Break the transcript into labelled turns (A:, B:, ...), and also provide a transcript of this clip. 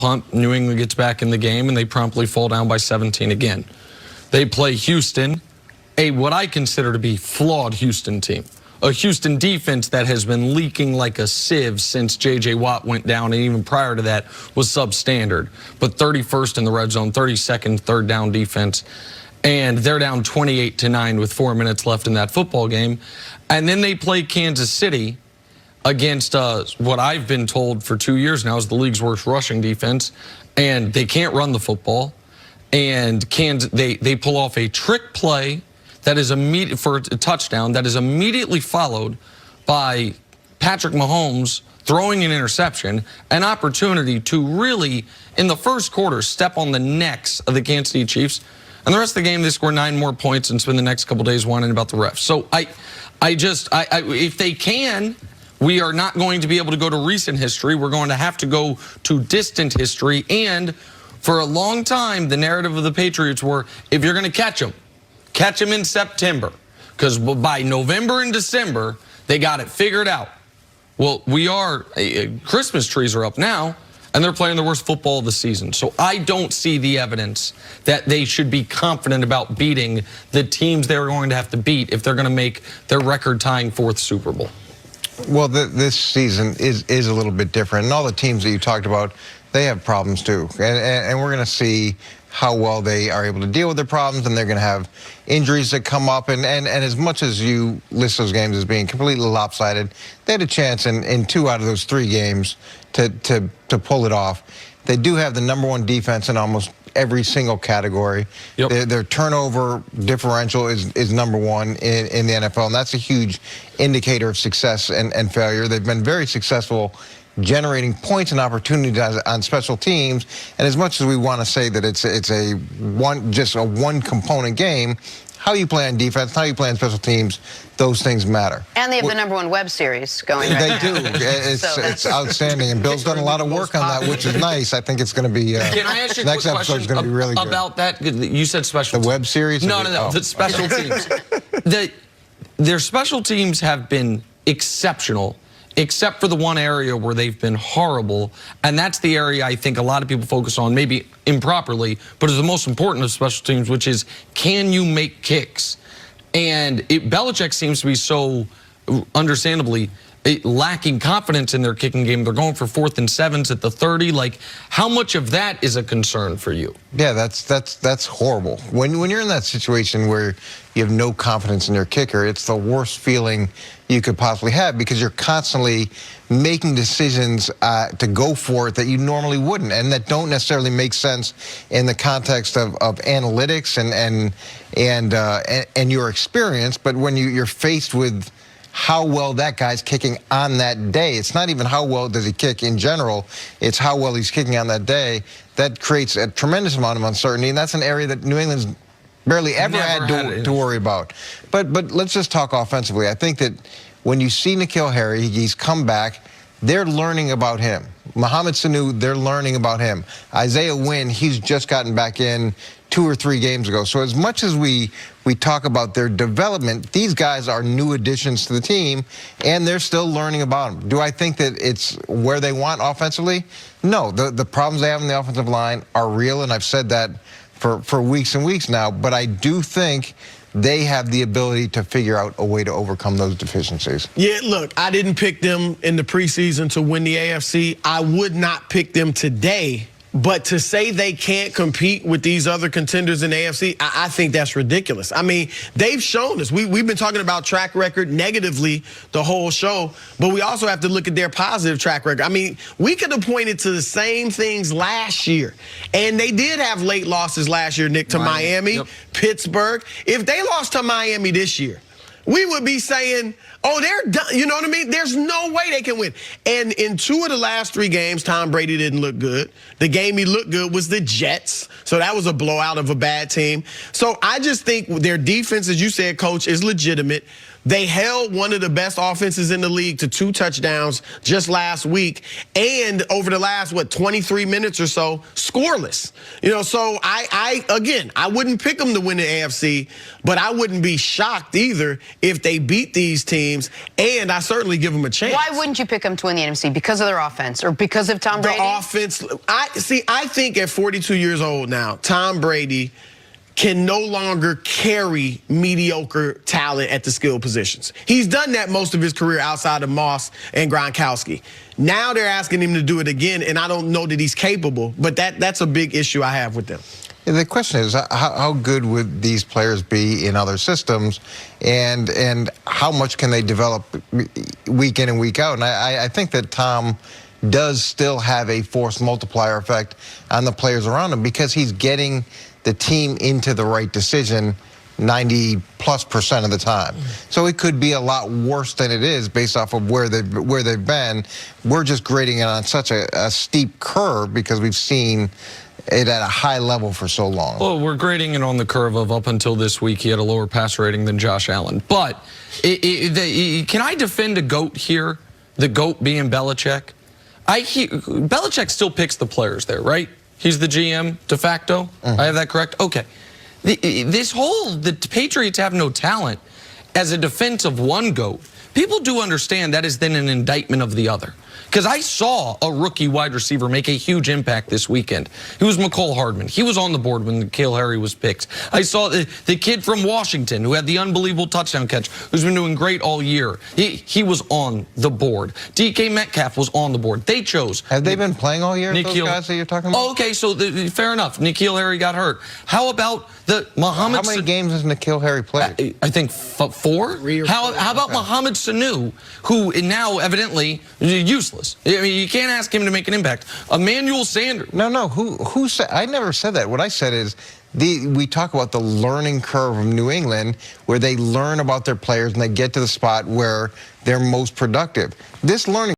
A: punt. New England gets back in the game, and they promptly fall down by 17 again. They play Houston, what I consider to be flawed Houston team. A Houston defense that has been leaking like a sieve since J.J. Watt went down, and even prior to that was substandard. But 31st in the red zone, 32nd third down defense. And they're down 28-9 with 4 minutes left in that football game. And then they play Kansas City against what I've been told for 2 years now is the league's worst rushing defense. And they can't run the football. And they pull off a trick play that is immediate for a touchdown that is immediately followed by Patrick Mahomes throwing an interception, an opportunity to really, in the first quarter, step on the necks of the Kansas City Chiefs. And the rest of the game, they score 9 more points and spend the next couple days whining about the refs. So if they can, we are not going to be able to go to recent history. We're going to have to go to distant history. And for a long time, the narrative of the Patriots were, if you're going to catch them in September. Because by November and December, they got it figured out. Well, Christmas trees are up now, and they're playing the worst football of the season. So I don't see the evidence that they should be confident about beating the teams they're going to have to beat if they're going to make their record-tying 4th Super Bowl.
B: Well, this season is a little bit different. And all the teams that you talked about, they have problems too. And we're going to see how well they are able to deal with their problems, and they're going to have injuries that come up. And as much as you list those games as being completely lopsided, they had a chance in 2 out of those 3 games to pull it off. They do have the #1 defense in almost every single category. Yep. Their turnover differential is #1 in the NFL, and that's a huge indicator of success and failure. They've been very successful generating points and opportunities on special teams. And as much as we want to say that it's just a one-component game, how you play on defense, how you play on special teams, those things matter.
C: And they have the #1 web series going right
B: now.
C: They
B: do. It's outstanding. And Bill's done a lot of work on that, which is nice. I think it's going to be,
A: Can I ask you a
B: next
A: quick
B: episode is going to be really good.
A: About that? You said special teams.
B: The web series?
A: No, the special teams. Their special teams have been exceptional, except for the one area where they've been horrible, and that's the area I think a lot of people focus on, maybe improperly, but is the most important of special teams, which is, can you make kicks? And Belichick seems to be so, understandably, lacking confidence in their kicking game. They're going for 4th and 7s at the 30. Like, how much of that is a concern for you?
B: Yeah, that's horrible. When you're in that situation where you have no confidence in your kicker, it's the worst feeling you could possibly have, because you're constantly making decisions to go for it that you normally wouldn't, and that don't necessarily make sense in the context of analytics and your experience. But when you're faced with how well that guy's kicking on that day, it's not even how well does he kick in general, it's how well he's kicking on that day. That creates a tremendous amount of uncertainty, and that's an area that New England's barely ever had to worry about. But let's just talk offensively. I think that when you see N'Keal Harry, he's come back, they're learning about him. Mohamed Sanu, they're learning about him. Isaiah Wynn, he's just gotten back in 2 or 3 games ago. So as much as we talk about their development, these guys are new additions to the team, and they're still learning about them. Do I think that it's where they want offensively? No. The problems they have in the offensive line are real, and I've said that for weeks and weeks now. But I do think they have the ability to figure out a way to overcome those deficiencies.
D: Yeah, look, I didn't pick them in the preseason to win the AFC. I would not pick them today. But to say they can't compete with these other contenders in the AFC, I think that's ridiculous. I mean, they've shown us. We've been talking about track record negatively the whole show, but we also have to look at their positive track record. I mean, we could have pointed to the same things last year, and they did have late losses last year, Nick, to Miami, Pittsburgh. If they lost to Miami this year, we would be saying, oh, they're done. You know what I mean? There's no way they can win. And in 2 of the last 3 games, Tom Brady didn't look good. The game he looked good was the Jets. So that was a blowout of a bad team. So I just think their defense, as you said, Coach, is legitimate. They held one of the best offenses in the league to 2 touchdowns just last week, and over the last, 23 minutes or so, scoreless. You know, so again, I wouldn't pick them to win the AFC, but I wouldn't be shocked either if they beat these teams. teams, and I certainly give them a chance.
C: Why wouldn't you pick them to win the NFC? Because of their offense or because of Tom Brady?
D: The offense. I think at 42 years old now, Tom Brady can no longer carry mediocre talent at the skill positions. He's done that most of his career outside of Moss and Gronkowski. Now they're asking him to do it again, and I don't know that he's capable, but that's a big issue I have with them.
B: The question is, how good would these players be in other systems, and how much can they develop week in and week out? And I think that Tom does still have a force multiplier effect on the players around him because he's getting the team into the right decision 90+% of the time. So it could be a lot worse than it is based off of where they've been. We're just grading it on such a steep curve because we've seen it at a high level for so long.
A: Well, we're grading it on the curve of up until this week, he had a lower passer rating than Josh Allen. But can I defend a GOAT here, the GOAT being Belichick? Belichick still picks the players there, right? He's the GM de facto. I have that correct? Okay. The Patriots have no talent as a defense of one GOAT. People do understand that is then an indictment of the other. Because I saw a rookie wide receiver make a huge impact this weekend. It was McCole Hardman. He was on the board when N'Keal Harry was picked. I saw the kid from Washington who had the unbelievable touchdown catch, who's been doing great all year. He was on the board. DK Metcalf was on the board. They chose.
B: Have they been playing all year, those guys that you're talking about?
A: Oh, okay, so fair enough. N'Keal Harry got hurt. How about the Muhammad?
B: How many games has N'Keal Harry played?
A: I think 4. How about Mohamed Sanu, who now evidently is useless? I mean, you can't ask him to make an impact. Emmanuel Sanders.
B: No. Who said? I never said that. What I said is we talk about the learning curve of New England, where they learn about their players and they get to the spot where they're most productive. This learning